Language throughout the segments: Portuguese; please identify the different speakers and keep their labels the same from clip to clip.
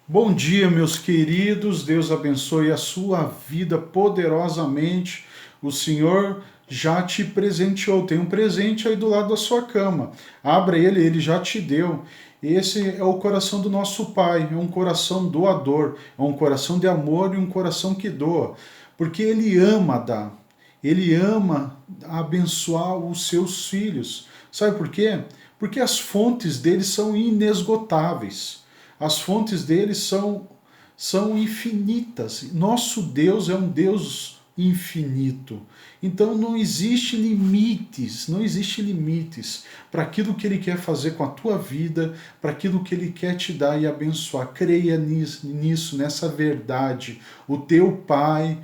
Speaker 1: Bom dia, meus queridos. Deus abençoe a sua vida poderosamente. O Senhor já te presenteou. Tem um presente aí do lado da sua cama. Abra ele, ele já te deu. Esse é o coração do nosso Pai. É um coração doador. É um coração de amor e um coração que doa. Porque Ele ama dar. Ele ama abençoar os seus filhos. Sabe por quê? Porque as fontes dele são inesgotáveis. As fontes dele são infinitas. Nosso Deus é um Deus infinito. Então não existe limites, não existe limites para aquilo que ele quer fazer com a tua vida, para aquilo que ele quer te dar e abençoar. Creia nisso, nessa verdade. O teu Pai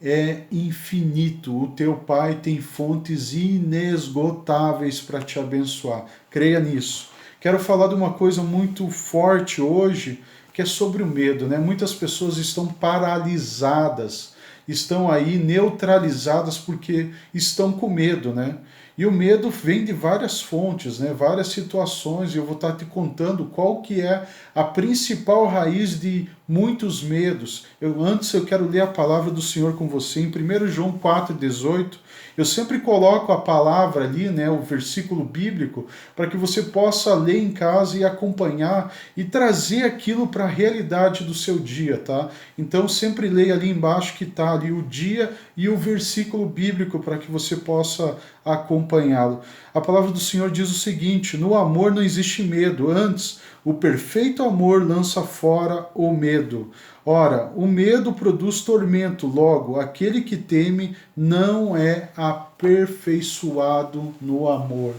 Speaker 1: é infinito. O teu Pai tem fontes inesgotáveis para te abençoar. Creia nisso. Quero falar de uma coisa muito forte hoje, que é sobre o medo, né? Muitas pessoas estão paralisadas, estão aí neutralizadas porque estão com medo, né? E o medo vem de várias fontes, né? Várias situações, e eu vou estar te contando qual que é a principal raiz de muitos medos. Antes eu quero ler a palavra do Senhor com você em 1 João 4,18. Eu sempre coloco a palavra ali, né, o versículo bíblico, para que você possa ler em casa e acompanhar e trazer aquilo para a realidade do seu dia, tá? Então sempre leia ali embaixo que está ali o dia e o versículo bíblico para que você possa acompanhá-lo. A palavra do Senhor diz o seguinte: no amor não existe medo, antes o perfeito amor lança fora o medo. Ora, o medo produz tormento, logo, aquele que teme não é aperfeiçoado no amor.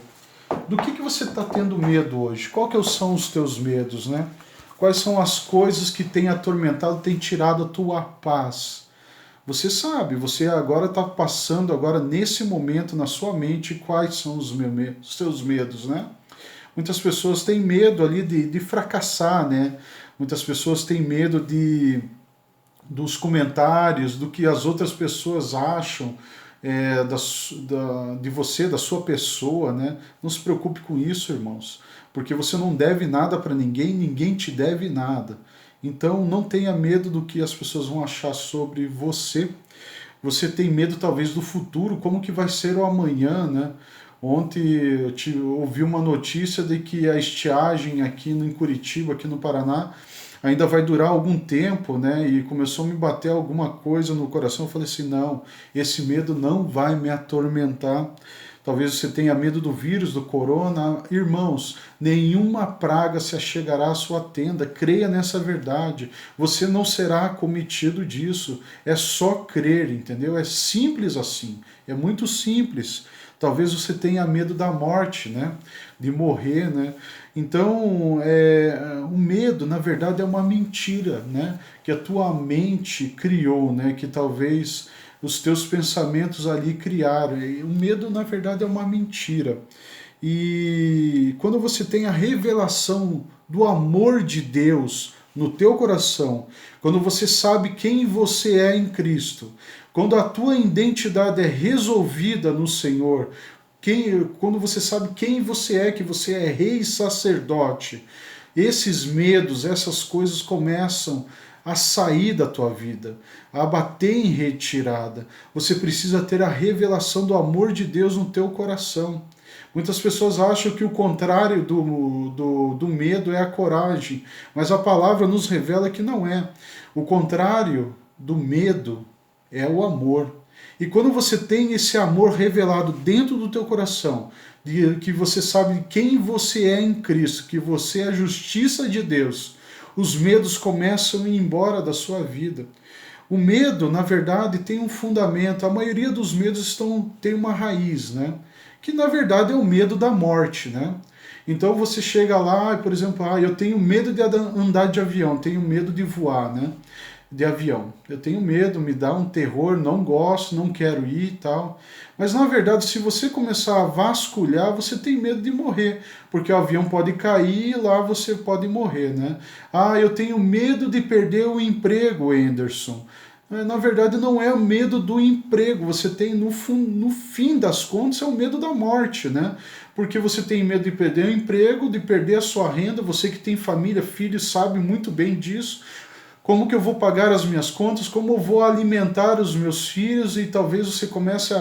Speaker 1: Do que você está tendo medo hoje? Quais são os teus medos, né? Quais são as coisas que têm atormentado, têm tirado a tua paz? Você sabe, você agora está passando agora nesse momento na sua mente quais são os seus medos, né? Muitas pessoas têm medo ali de fracassar, né? Muitas pessoas têm medo dos comentários, do que as outras pessoas acham de você, da sua pessoa, né? Não se preocupe com isso, irmãos, porque você não deve nada para ninguém, ninguém te deve nada. Então não tenha medo do que as pessoas vão achar sobre você. Você tem medo talvez do futuro, como que vai ser o amanhã, né? Ontem ouvi uma notícia de que a estiagem aqui em Curitiba, aqui no Paraná, ainda vai durar algum tempo, né? E começou a me bater alguma coisa no coração. Eu falei assim: não, esse medo não vai me atormentar. Talvez você tenha medo do vírus, do corona. Irmãos, nenhuma praga se achegará à sua tenda. Creia nessa verdade. Você não será acometido disso. É só crer, entendeu? É simples assim. É muito simples. Talvez você tenha medo da morte, né? De morrer, né? Então, o medo, na verdade, é uma mentira, né? Que a tua mente criou, né? Que talvez os teus pensamentos ali criaram. E o medo, na verdade, é uma mentira. E quando você tem a revelação do amor de Deus no teu coração, quando você sabe quem você é em Cristo, quando a tua identidade é resolvida no Senhor, quando você sabe quem você é, que você é rei e sacerdote, esses medos, essas coisas começam a sair da tua vida, a bater em retirada. Você precisa ter a revelação do amor de Deus no teu coração. Muitas pessoas acham que o contrário do medo é a coragem, mas a palavra nos revela que não é. O contrário do medo é o amor. E quando você tem esse amor revelado dentro do teu coração, de que você sabe quem você é em Cristo, que você é a justiça de Deus, os medos começam a ir embora da sua vida. O medo, na verdade, tem um fundamento. A maioria dos medos tem uma raiz, né? Que na verdade é o medo da morte, né? Então você chega lá, por exemplo, eu tenho medo de andar de avião, tenho medo de voar, né? De avião. Eu tenho medo, me dá um terror, não gosto, não quero ir e tal. Mas na verdade, se você começar a vasculhar, você tem medo de morrer, porque o avião pode cair e lá você pode morrer, né? Eu tenho medo de perder o emprego, Anderson. Na verdade, não é o medo do emprego, você tem no fim das contas é o medo da morte, né? Porque você tem medo de perder o emprego, de perder a sua renda, você que tem família, filhos, sabe muito bem disso. Como que eu vou pagar as minhas contas? Como eu vou alimentar os meus filhos? E talvez você comece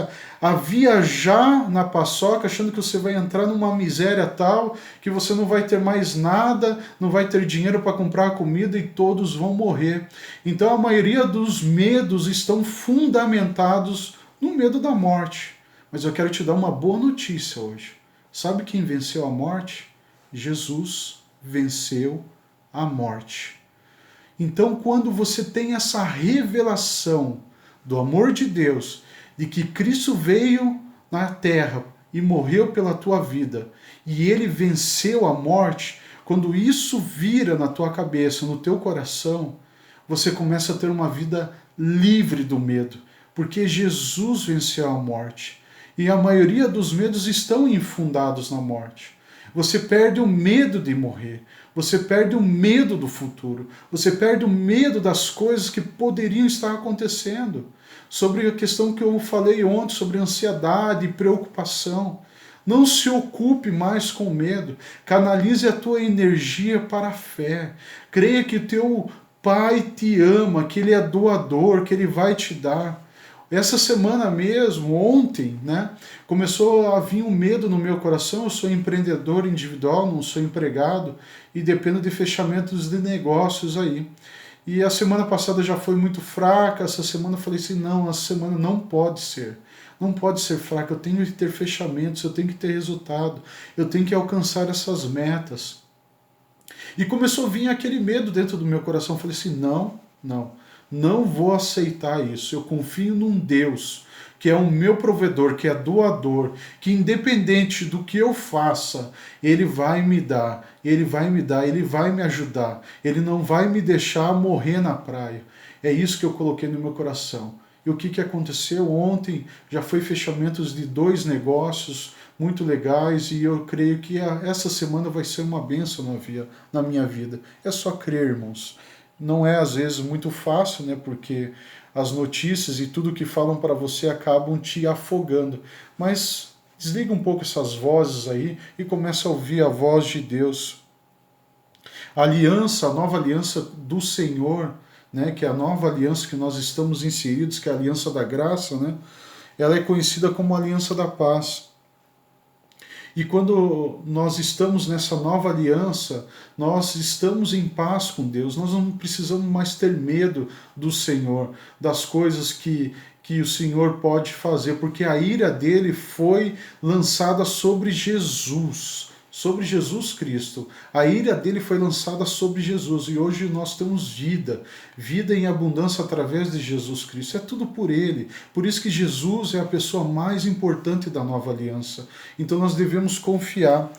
Speaker 1: a viajar na paçoca, achando que você vai entrar numa miséria tal, que você não vai ter mais nada, não vai ter dinheiro para comprar comida e todos vão morrer. Então a maioria dos medos estão fundamentados no medo da morte. Mas eu quero te dar uma boa notícia hoje. Sabe quem venceu a morte? Jesus venceu a morte. Então, quando você tem essa revelação do amor de Deus, de que Cristo veio na terra e morreu pela tua vida, e ele venceu a morte, quando isso vira na tua cabeça, no teu coração, você começa a ter uma vida livre do medo, porque Jesus venceu a morte. E a maioria dos medos estão infundados na morte. Você perde o medo de morrer. Você perde o medo do futuro. Você perde o medo das coisas que poderiam estar acontecendo. Sobre a questão que eu falei ontem, sobre ansiedade e preocupação. Não se ocupe mais com medo. Canalize a tua energia para a fé. Creia que o teu Pai te ama, que Ele é doador, que Ele vai te dar. Essa semana mesmo, ontem, né, começou a vir um medo no meu coração. Eu sou empreendedor individual, não sou empregado e dependo de fechamentos de negócios aí. E a semana passada já foi muito fraca, essa semana eu falei assim, não, essa semana não pode ser. Não pode ser fraca, eu tenho que ter fechamentos, eu tenho que ter resultado, eu tenho que alcançar essas metas. E começou a vir aquele medo dentro do meu coração. Eu falei assim, não vou aceitar isso. Eu confio num Deus que é o meu provedor, que é doador, que independente do que eu faça, Ele vai me dar, Ele vai me dar, Ele vai me ajudar, Ele não vai me deixar morrer na praia. É isso que eu coloquei no meu coração. E o que aconteceu ontem? Já foi fechamentos de 2 negócios muito legais e eu creio que essa semana vai ser uma bênção na minha vida. É só crer, irmãos. Não é às vezes muito fácil, né? Porque as notícias e tudo que falam para você acabam te afogando. Mas desliga um pouco essas vozes aí e começa a ouvir a voz de Deus. A aliança, a nova aliança do Senhor, né? Que é a nova aliança que nós estamos inseridos, que é a aliança da graça, né? Ela é conhecida como a aliança da paz. E quando nós estamos nessa nova aliança, nós estamos em paz com Deus, nós não precisamos mais ter medo do Senhor, das coisas que o Senhor pode fazer, porque a ira dele foi lançada sobre Jesus Cristo. A ira dele foi lançada sobre Jesus e hoje nós temos vida em abundância através de Jesus Cristo. É tudo por ele. Por isso que Jesus é a pessoa mais importante da nova aliança. Então nós devemos confiar.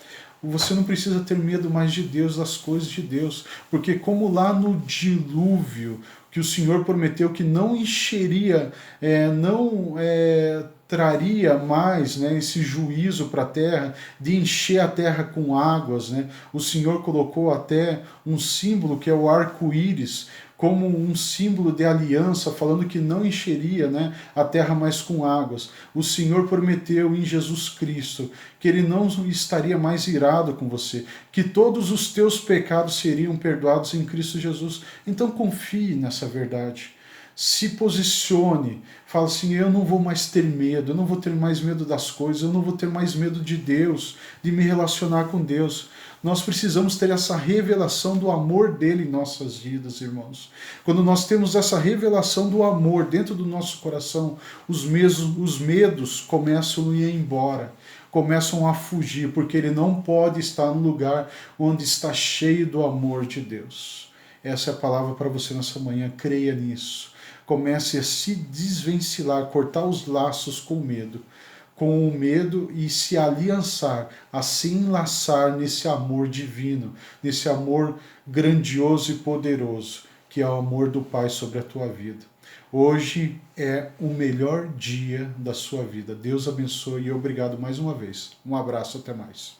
Speaker 1: Você não precisa ter medo mais de Deus, das coisas de Deus, porque como lá no dilúvio, que o Senhor prometeu que não encheria, traria mais, né, esse juízo para a terra, de encher a terra com águas, né? O Senhor colocou até um símbolo que é o arco-íris, como um símbolo de aliança, falando que não encheria, né, a terra mais com águas. O Senhor prometeu em Jesus Cristo que Ele não estaria mais irado com você, que todos os teus pecados seriam perdoados em Cristo Jesus. Então confie nessa verdade. Se posicione, fala assim, eu não vou mais ter medo, eu não vou ter mais medo das coisas, eu não vou ter mais medo de Deus, de me relacionar com Deus. Nós precisamos ter essa revelação do amor dele em nossas vidas, irmãos. Quando nós temos essa revelação do amor dentro do nosso coração, os medos começam a ir embora, começam a fugir, porque ele não pode estar no lugar onde está cheio do amor de Deus. Essa é a palavra para você nessa manhã, creia nisso. Comece a se desvencilhar, cortar os laços com o medo e se aliançar, a se enlaçar nesse amor divino, nesse amor grandioso e poderoso, que é o amor do Pai sobre a tua vida. Hoje é o melhor dia da sua vida. Deus abençoe e obrigado mais uma vez. Um abraço, até mais.